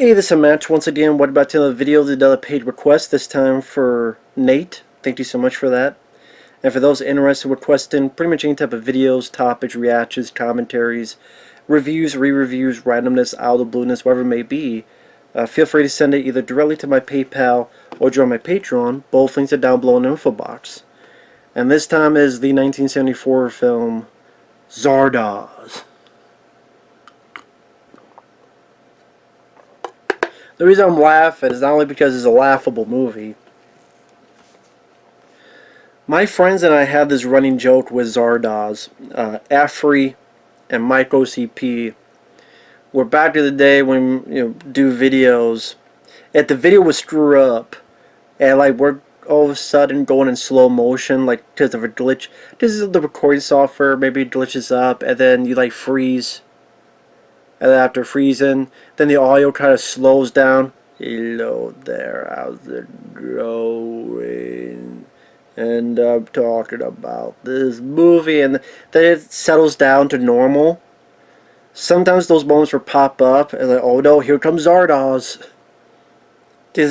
Hey, this is Matt once again. What about another video? Did another paid request, this time for Nate. Thank you so much for that. And for those interested in requesting pretty much any type of videos, topics, reactions, commentaries, reviews, re-reviews, randomness, out of the blueness, whatever it may be, feel free to send it either directly to my PayPal or join my Patreon. Both links are down below in the info box. And this time is the 1974 film Zardoz. The reason I'm laughing is not only because it's a laughable movie. My friends and I had this running joke with Zardoz. Afri and Mike OCP were back in the day when do videos. If the video would screw up, and like we're all of a sudden going in slow motion, like because of a glitch. This is the recording software. Maybe it glitches up, and then you like freeze. And then after freezing, then the audio kind of slows down. Hello there, how's it going? And I'm talking about this movie, and then it settles down to normal. Sometimes those moments will pop up, and like, oh no, here comes Zardoz. I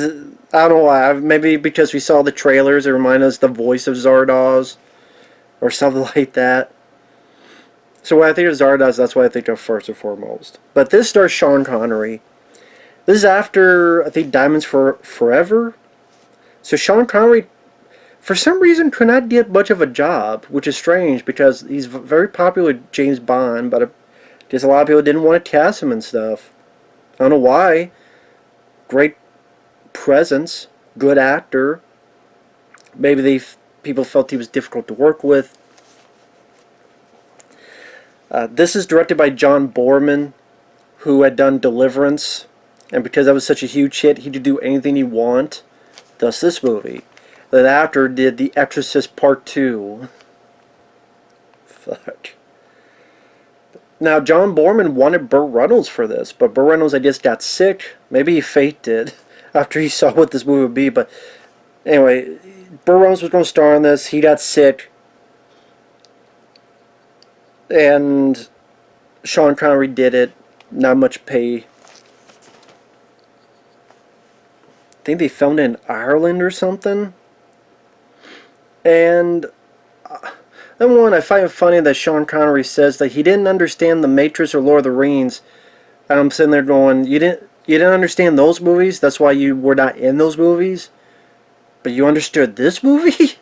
don't know why. Maybe because we saw the trailers, it reminded us the voice of Zardoz, or something like that. So when I think of Zardoz, that's what I think of first and foremost. But this stars Sean Connery. This is after, I think, Diamonds Forever. So Sean Connery, for some reason, could not get much of a job, which is strange because he's very popular with James Bond, but just a lot of people didn't want to cast him and stuff. I don't know why. Great presence, good actor. Maybe people felt he was difficult to work with. This is directed by John Boorman, who had done Deliverance, and because that was such a huge hit, he could do anything he want. Thus this movie. Then after did The Exorcist Part 2. Fuck. Now John Boorman wanted Burt Reynolds for this, but Burt Reynolds, I guess, got sick. Maybe he faked it after he saw what this movie would be, but anyway, Burt Reynolds was going to star in this. He got sick. And Sean Connery did it. Not much pay. I think they filmed it in Ireland or something. And then one, I find it funny that Sean Connery says that he didn't understand The Matrix or Lord of the Rings. And I'm sitting there going, you didn't understand those movies? That's why you were not in those movies? But you understood this movie?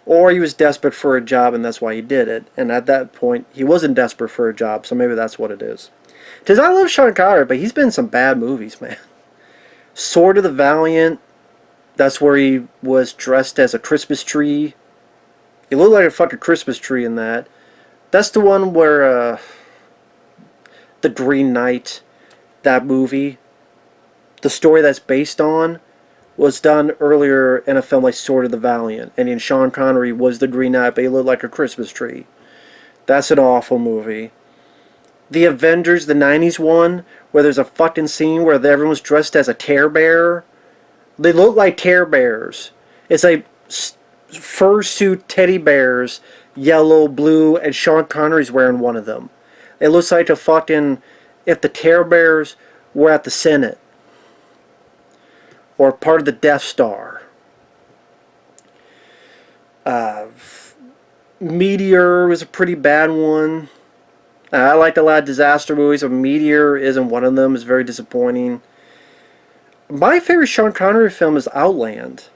Or he was desperate for a job and that's why he did it. And at that point, he wasn't desperate for a job, so maybe that's what it is. Because I love Sean Connery, but he's been in some bad movies, man. Sword of the Valiant, that's where he was dressed as a Christmas tree. He looked like a fucking Christmas tree in that. That's the one where, The Green Knight, that movie, the story that's based on, was done earlier in a film like Sword of the Valiant, and then Sean Connery was the Green Knight, but he looked like a Christmas tree. That's an awful movie. The Avengers, the 90s one, where there's a fucking scene where everyone's dressed as a Care Bear. They look like Care Bears. It's like fursuit teddy bears, yellow, blue, and Sean Connery's wearing one of them. It looks like a fucking, if the Care Bears were at the Senate. Or part of the Death Star. Meteor was a pretty bad one. I liked a lot of disaster movies, but Meteor isn't one of them. It's very disappointing. My favorite Sean Connery film is Outland.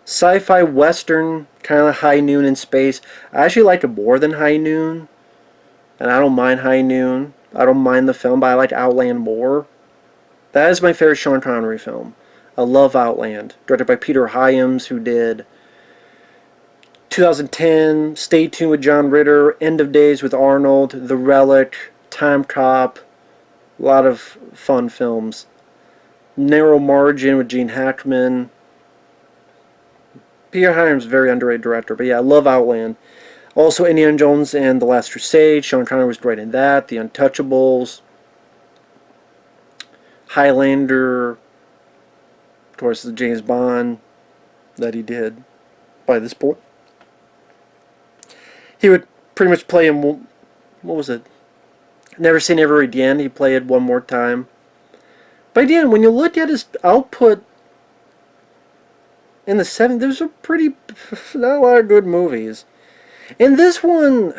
Sci-fi western, kind of High Noon in space. I actually like it more than High Noon. And I don't mind High Noon. I don't mind the film, but I like Outland more. That is my favorite Sean Connery film. I love Outland, directed by Peter Hyams, who did 2010, Stay Tuned with John Ritter, End of Days with Arnold, The Relic, Time Cop, a lot of fun films. Narrow Margin with Gene Hackman. Peter Hyams is a very underrated director, but yeah, I love Outland. Also Indiana Jones and The Last Crusade, Sean Connery was great in that, The Untouchables, Highlander, of course, the James Bond that he did by this point. He would pretty much play him, what was it? Never Say Never Again. He played one more time. But again, when you look at his output in the 70s, there's a pretty, not a lot of good movies. And this one,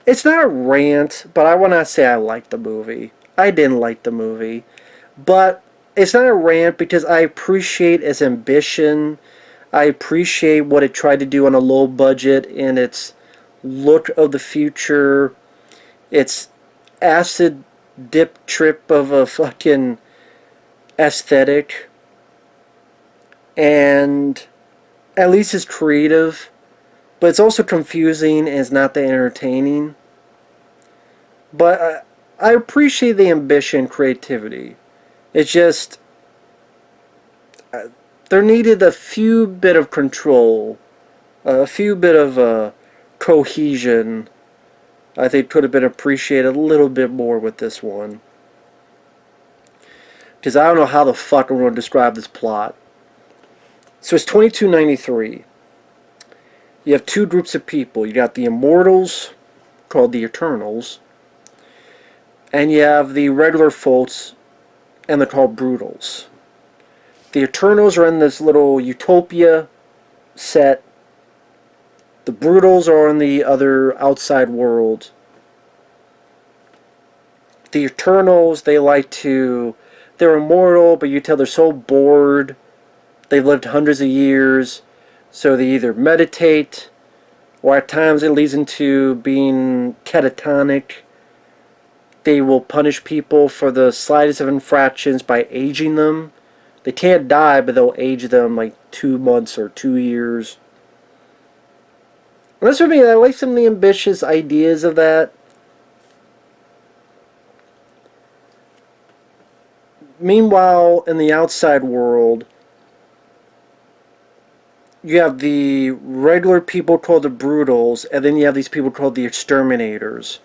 it's not a rant, but I want to say I liked the movie. I didn't like the movie. But it's not a rant because I appreciate its ambition. I appreciate what it tried to do on a low budget and its look of the future. Its acid dip trip of a fucking aesthetic. And at least it's creative. But it's also confusing and it's not that entertaining. But I appreciate the ambition, creativity. It's just there needed a few bit of control, a few bit of cohesion. I think could have been appreciated a little bit more with this one. Because I don't know how the fuck I'm going to describe this plot. So it's 2293. You have two groups of people. You got the immortals, called the Eternals, and you have the regular folks, and they're called brutals. The Eternals are in this little utopia set. The brutals are in the other outside world. The Eternals, they're immortal, but you tell they're so bored. They've lived hundreds of years, so they either meditate, or at times it leads into being catatonic. They will punish people for the slightest of infractions by aging them. They can't die, but they'll age them like 2 months or 2 years. And that's what I mean. I like some of the ambitious ideas of that. Meanwhile, in the outside world, you have the regular people called the Brutals, and then you have these people called the Exterminators.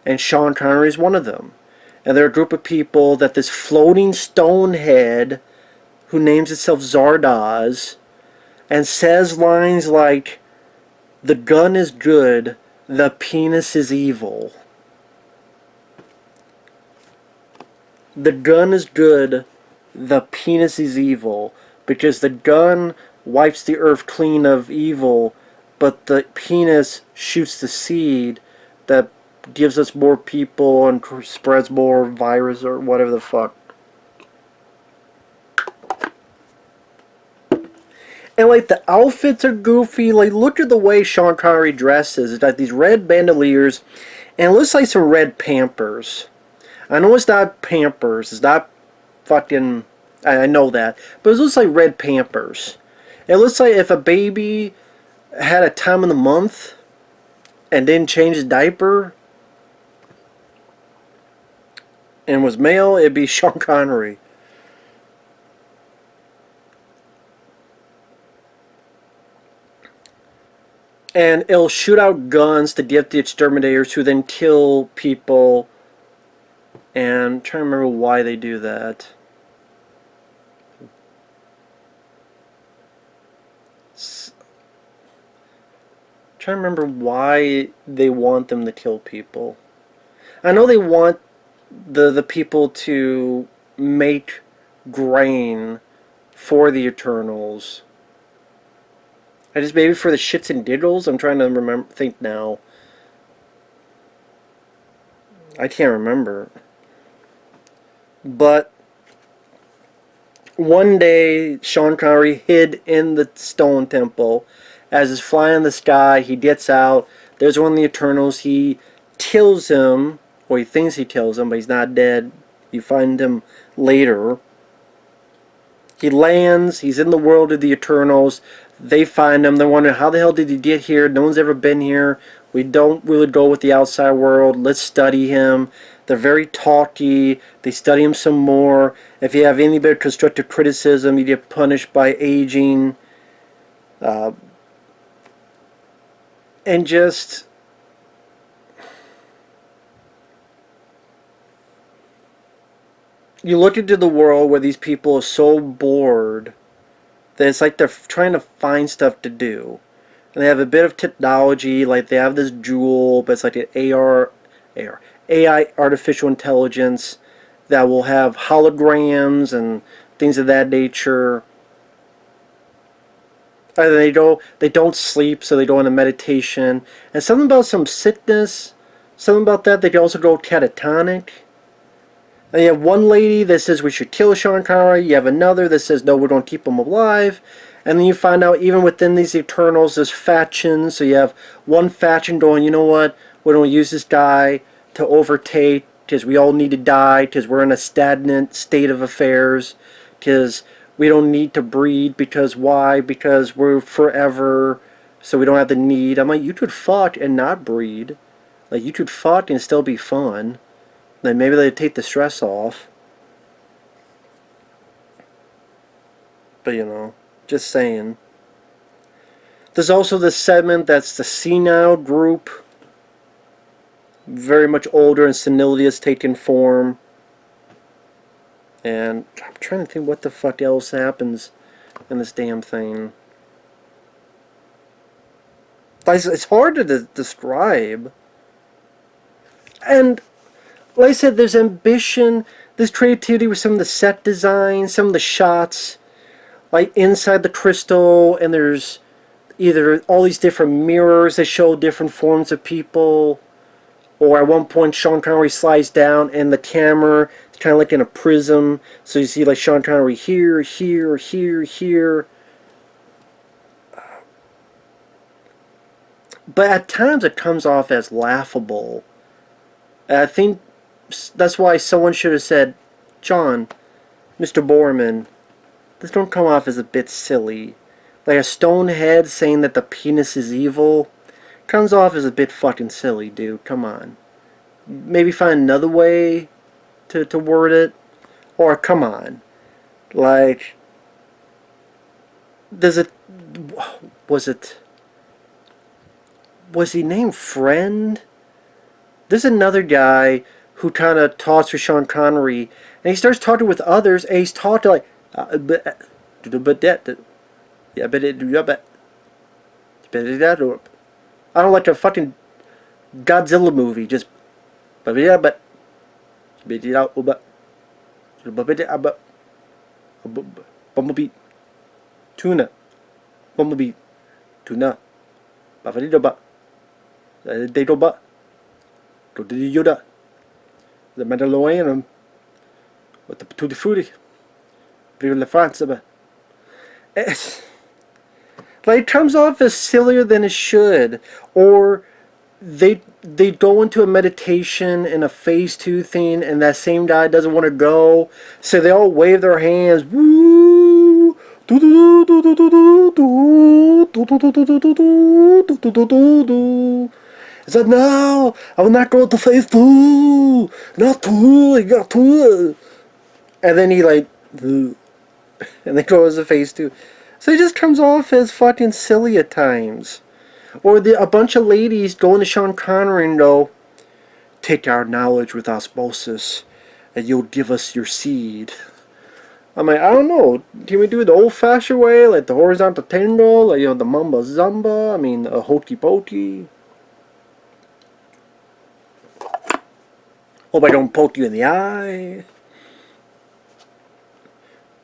And Sean Connery is one of them. And they're a group of people that this floating stone head, who names itself Zardoz, and says lines like, "The gun is good, the penis is evil." The gun is good, the penis is evil. Because the gun wipes the earth clean of evil, but the penis shoots the seed that gives us more people and spreads more virus or whatever the fuck. And like the outfits are goofy. Like look at the way Sean Connery dresses. It's got these red bandoliers, and it looks like some red Pampers. I know it's not Pampers. It's not fucking. I know that, but it looks like red Pampers. It looks like if a baby had a time of the month and didn't change his diaper and was male, it'd be Sean Connery. And it'll shoot out guns to get the exterminators who then kill people. And I'm trying to remember why they do that. I'm trying to remember why they want them to kill people. I know they want the people to make grain for the Eternals. I just maybe for the shits and giggles. I'm trying to think now. I can't remember. But one day, Sean Connery hid in the stone temple. As he's flying in the sky, he gets out. There's one of the Eternals. He kills him, or he thinks he kills him, but he's not dead. You find him later. He lands. He's in the world of the Eternals. They find him. They're wondering, how the hell did he get here? No one's ever been here. We don't really go with the outside world. Let's study him. They're very talky. They study him some more. If you have any bit of constructive criticism, you get punished by aging. And just... you look into the world where these people are so bored that it's like they're trying to find stuff to do. And they have a bit of technology, like they have this jewel, but it's like an AI, artificial intelligence, that will have holograms and things of that nature. And they don't sleep, so they go into meditation. And something about some sickness, something about that. They can also go catatonic. And you have one lady that says we should kill Sean Connery. You have another that says no, we're going to keep him alive. And then you find out even within these Eternals, there's factions. So you have one faction going, you know what, we don't use this guy to overtake because we all need to die because we're in a stagnant state of affairs, because we don't need to breed, because why? Because we're forever, so we don't have the need. I'm like, you could fuck and not breed. Like, you could fuck and still be fun. Then maybe they'd take the stress off. But, you know, just saying. There's also this segment that's the senile group. Very much older and senility has taken form. And I'm trying to think what the fuck else happens in this damn thing. It's hard to describe. And like I said, there's ambition, there's creativity with some of the set design, some of the shots, like inside the crystal, and there's either all these different mirrors that show different forms of people, or at one point Sean Connery slides down and the camera is kind of like in a prism, so you see like Sean Connery here, here, here, here. But at times it comes off as laughable. And I think that's why someone should have said, John, Mr. Boorman, this don't come off as a bit silly. Like a stone head saying that the penis is evil comes off as a bit fucking silly, dude. Come on. Maybe find another way to word it. Or come on. Like, was he named Friend? There's another guy who kind of talks to Sean Connery, and he starts talking with others, and he's talking like, I don't like a fucking Godzilla movie, just Bumblebee, Tuna, Bumblebee, Tuna, Yoda, the Mandalorian, with the Tutti Frutti, Vive la France. Like, it comes off as sillier than it should, or they go into a meditation in a phase 2 thing, and that same guy doesn't want to go, so they all wave their hands, woo, it's like, no, I will not go to phase 2, not 2, I got 2, and then he like, and then goes to phase 2. So it just comes off as fucking silly at times. Or a bunch of ladies going to Sean Connery and go, take our knowledge with osmosis, and you'll give us your seed. I'm like, I don't know. Can we do it the old-fashioned way, like the horizontal tango, like, you know, the mamba zumba? I mean, a hokey pokey. Hope I don't poke you in the eye.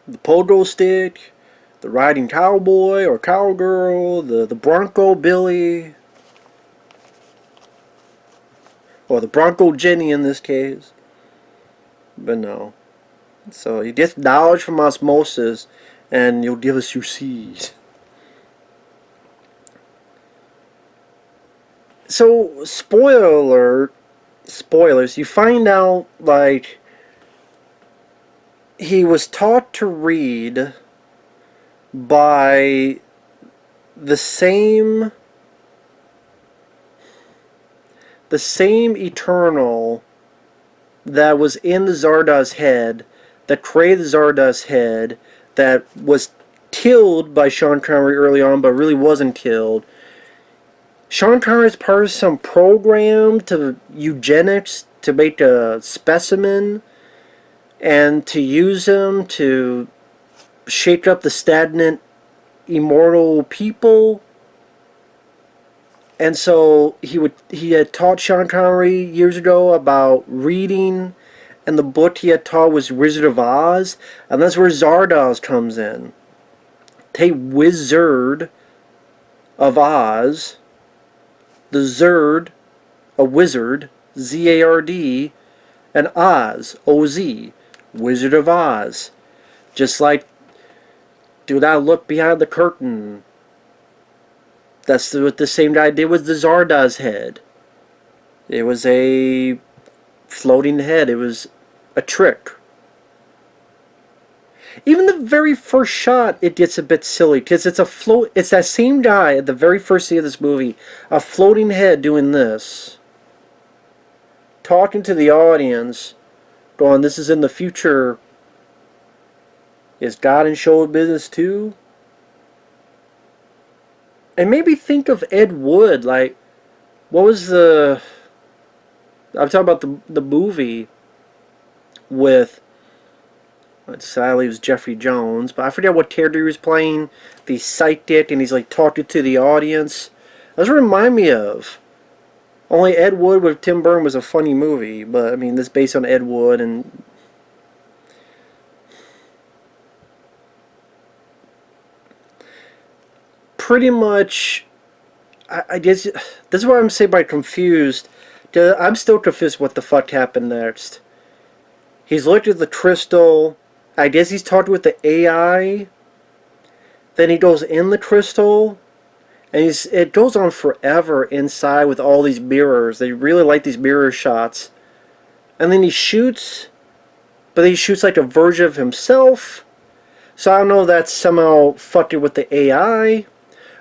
The pogo stick. The riding cowboy or cowgirl, the Bronco Billy, or the Bronco Jenny in this case. But no. So you get knowledge from osmosis, and you'll give us your seed. So, spoiler alert, spoilers, you find out, like, he was taught to read by the same Eternal that was in the Zardoz head, that created the Zardoz head, that was killed by Sean Connery early on, but really wasn't killed. Sean Connery is part of some program to eugenics to make a specimen and to use him to shake up the stagnant immortal people. And so he had taught Sean Connery years ago about reading, and the book he had taught was Wizard of Oz, and that's where Zardoz comes in. Take Wizard of Oz, the Zerd, a wizard, Z-A-R-D, and Oz, O-Z, Wizard of Oz. Just like, do not look behind the curtain. That's what the same guy did with the Zardoz head. It was a floating head. It was a trick. Even the very first shot, it gets a bit silly because it's that same guy at the very first scene of this movie, a floating head doing this, talking to the audience, going, "This is in the future. Is God in show business too?" And maybe think of Ed Wood. Like, what was the? I'm talking about the movie with. Sadly, it was Jeffrey Jones, but I forget what character he was playing. The psychic, and he's like talking to the audience. That's what it reminded me of. Only Ed Wood with Tim Burton was a funny movie, but I mean, this is based on Ed Wood, and pretty much, I guess this is what I'm saying by confused. I'm still confused what the fuck happened next. He's looked at the crystal. I guess he's talked with the AI. Then he goes in the crystal. And it goes on forever inside with all these mirrors. They really like these mirror shots. And then he shoots. But he shoots like a version of himself. So I don't know if that's somehow fucking with the AI.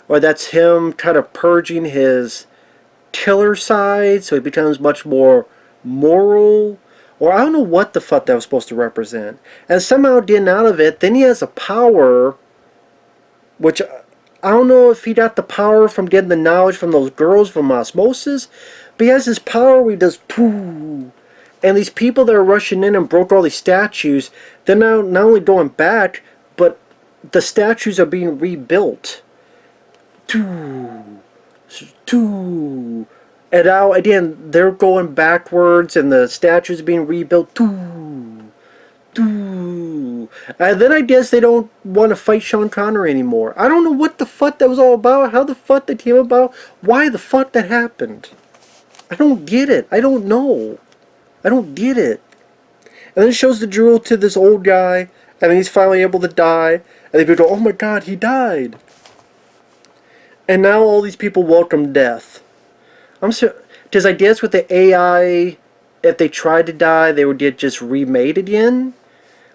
Or that's him kind of purging his killer side. So he becomes much more moral. Or I don't know what the fuck that was supposed to represent. And somehow getting out of it, then he has a power, which I don't know if he got the power from getting the knowledge from those girls from osmosis, but he has this power where he does pooh. And these people that are rushing in and broke all these statues, they're now not only going back, but the statues are being rebuilt. Two. And now, again, they're going backwards, and the statues are being rebuilt. And then I guess they don't want to fight Sean Connery anymore. I don't know what the fuck that was all about, how the fuck that came about, why the fuck that happened. I don't get it. I don't know. I don't get it. And then it shows the jewel to this old guy, and then he's finally able to die, and then people go, "Oh my god, he died." And now all these people welcome death. I'm sure, because I guess with the AI, if they tried to die, they would get just remade again.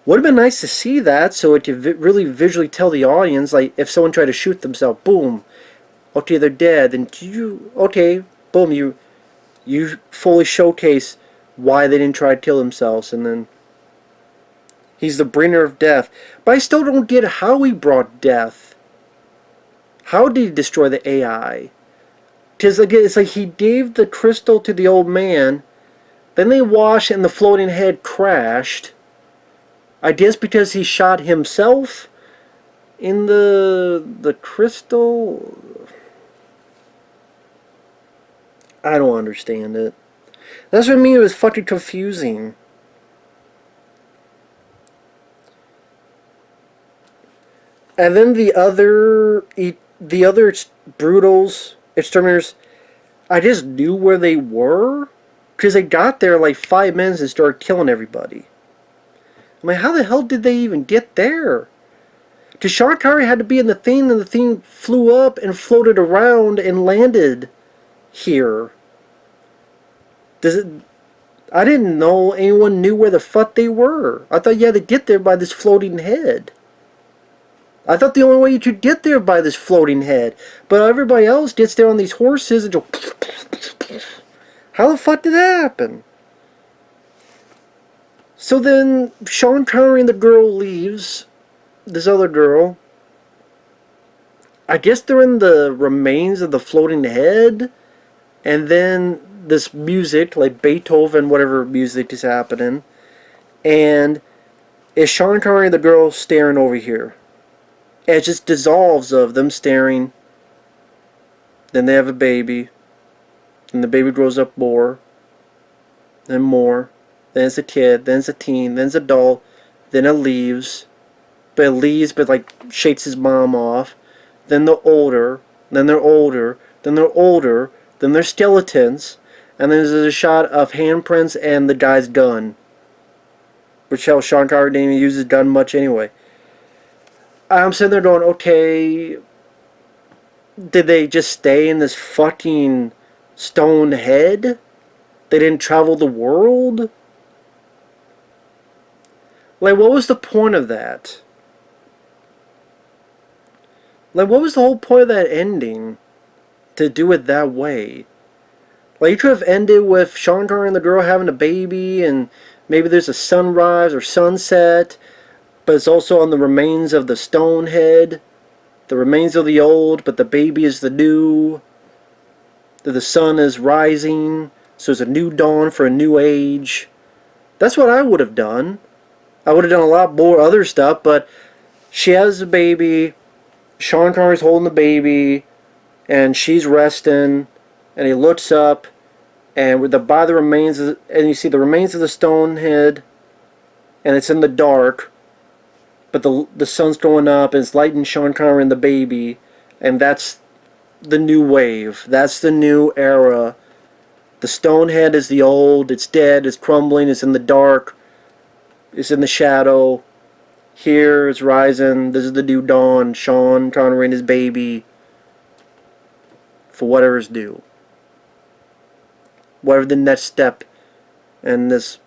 Would have been nice to see that, so it could really visually tell the audience, like, if someone tried to shoot themselves, boom, okay, they're dead, then okay, boom, you fully showcase why they didn't try to kill themselves, and then he's the bringer of death. But I still don't get how he brought death. How did he destroy the AI? Because again, it's like he gave the crystal to the old man, then they washed and the floating head crashed. I guess because he shot himself in the crystal. I don't understand it. That's what I mean. It was fucking confusing. And then the other brutals, exterminators, I just knew where they were because they got there like 5 minutes and started killing everybody. I'm like, how the hell did they even get there? Because Sean Connery had to be in the thing, and the thing flew up and floated around and landed here. I didn't know anyone knew where the fuck they were. I thought you had to get there by this floating head. I thought the only way you could get there by this floating head. But everybody else gets there on these horses and go... How the fuck did that happen? So then Sean Connery and the girl leaves. This other girl. I guess they're in the remains of the floating head. And then this music, like Beethoven, whatever music is happening. And it's Sean Connery and the girl staring over here. And it just dissolves of them staring. Then they have a baby. And the baby grows up more. And more. then it's a kid, then it's a teen, then it's adult, then it leaves. But it leaves, but like shakes his mom off. Then they're older, then they're older, then they're older, then they're skeletons, and then there's a shot of handprints and the guy's gun. Which hell, Sean Connery didn't even use his gun much anyway. I'm sitting there going, okay, did they just stay in this fucking stone head? They didn't travel the world? Like, what was the point of that? Like, what was the whole point of that ending? To do it that way? Like, you could have ended with Sean Connery and the girl having a baby, and maybe there's a sunrise or sunset, but it's also on the remains of the stone head. The remains of the old, but the baby is the new. The sun is rising, so it's a new dawn for a new age. That's what I would have done. I would have done a lot more other stuff, but she has a baby, Sean Connery's holding the baby, and she's resting, and he looks up, and by the remains, and you see the remains of the stone head, and it's in the dark, but the sun's going up, and it's lighting Sean Connery and the baby, and that's the new wave. That's the new era. The stone head is the old. It's dead. It's crumbling. It's in the dark. It's in the shadow. Here it's rising. This is the new dawn. Sean Connery and his baby. For whatever is due. Whatever the next step in this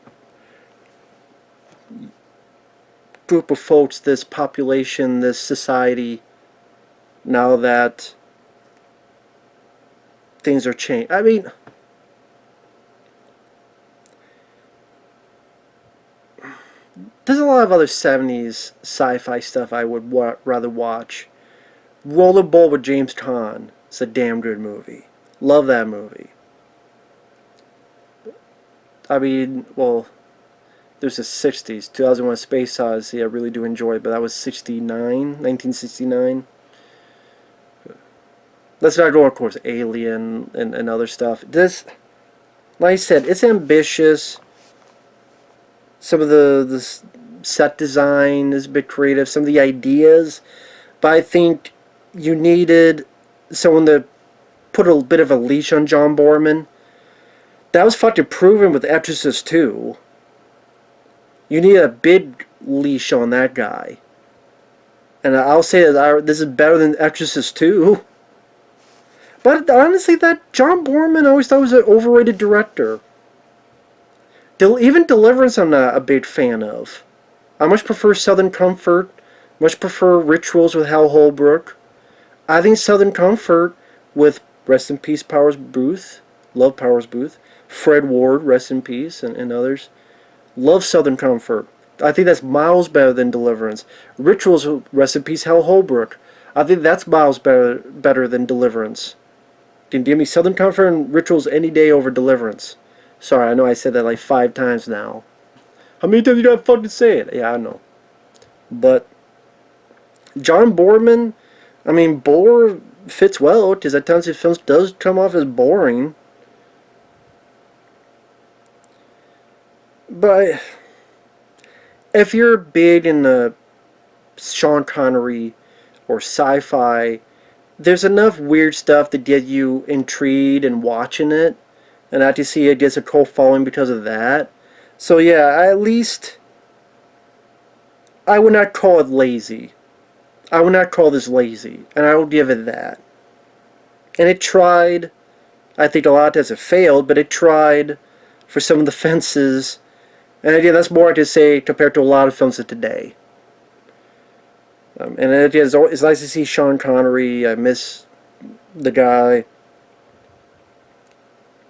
group of folks, this population, this society, now that things are changed. I mean, there's a lot of other 70s sci-fi stuff I would rather watch. Rollerball with James Caan. It's a damn good movie. Love that movie. I mean, well, there's the 60s. 2001 Space Odyssey I really do enjoy, but that was 1969. Let's not go, of course, Alien and other stuff. This, like I said, it's ambitious. Some of the set design is a bit creative. Some of the ideas. But I think you needed someone to put a bit of a leash on John Boorman. That was fucking proven with Exorcist 2. You need a big leash on that guy. And I'll say that this is better than Exorcist 2. But honestly, that John Boorman I always thought was an overrated director. Even Deliverance I'm not a big fan of. I much prefer Southern Comfort. Much prefer Rituals with Hal Holbrook. I think Southern Comfort with, rest in peace, Powers Booth. Love Powers Booth. Fred Ward, rest in peace, and others. Love Southern Comfort. I think that's miles better than Deliverance. Rituals, rest in peace, Hal Holbrook. I think that's miles better than Deliverance. You can give me Southern Comfort and Rituals any day over Deliverance. Sorry, I know I said that like 5 times now. How many times you gotta fucking say it? Yeah, I know. But John Boorman, I mean, bore fits well, because at times his films does come off as boring. But if you're big in the Sean Connery or sci-fi, there's enough weird stuff to get you intrigued and watching it, and not to see it gets a cult following because of that. So yeah, at least I would not call it lazy. I would not call this lazy, and I will give it that. And it tried. I think a lot has it failed, but it tried for some of the fences. And again, that's more I could say compared to a lot of films of today. And again, it's nice to see Sean Connery. I miss the guy.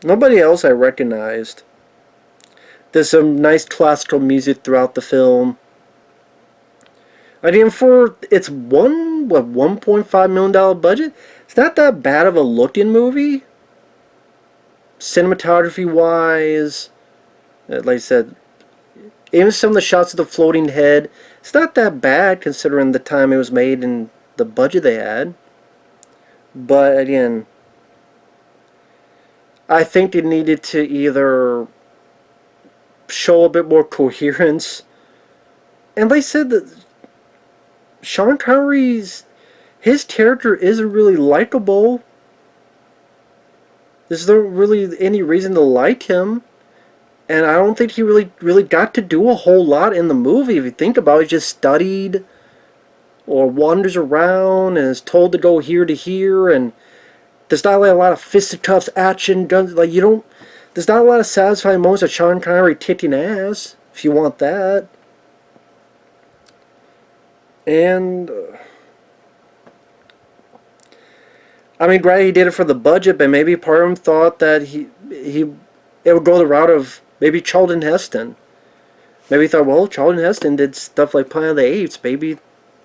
Nobody else I recognized. There's some nice classical music throughout the film. I mean, for its $1.5 million budget, it's not that bad of a looking movie. Cinematography wise, like I said, even some of the shots of the floating head, it's not that bad considering the time it was made and the budget they had. But again, I think it needed to either show a bit more coherence. And they said that Sean Connery's his character isn't really likable. There's not really any reason to like him. And I don't think he really got to do a whole lot in the movie. If you think about it, he just studied or wanders around and is told to go here to here, and there's not like a lot of fisticuffs, action, guns. Like you don't. There's not a lot of satisfying moments of Sean Connery kicking ass. If you want that, and I mean, granted, he did it for the budget, but maybe part of him thought that it would go the route of maybe Charlton Heston. Maybe he thought, well, Charlton Heston did stuff like Planet of the Apes. Maybe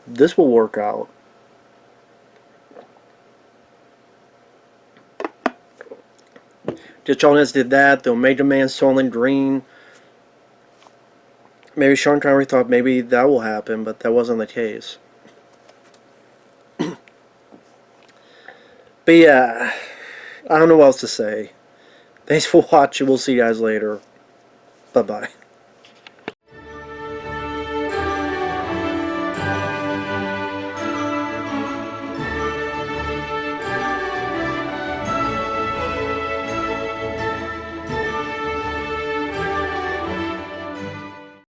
this will work out. Just Charlton Heston did that. The Major Man, Soylent Green. Maybe Sean Connery thought maybe that will happen, but that wasn't the case. But yeah, I don't know what else to say. Thanks for watching. We'll see you guys later. Bye-bye.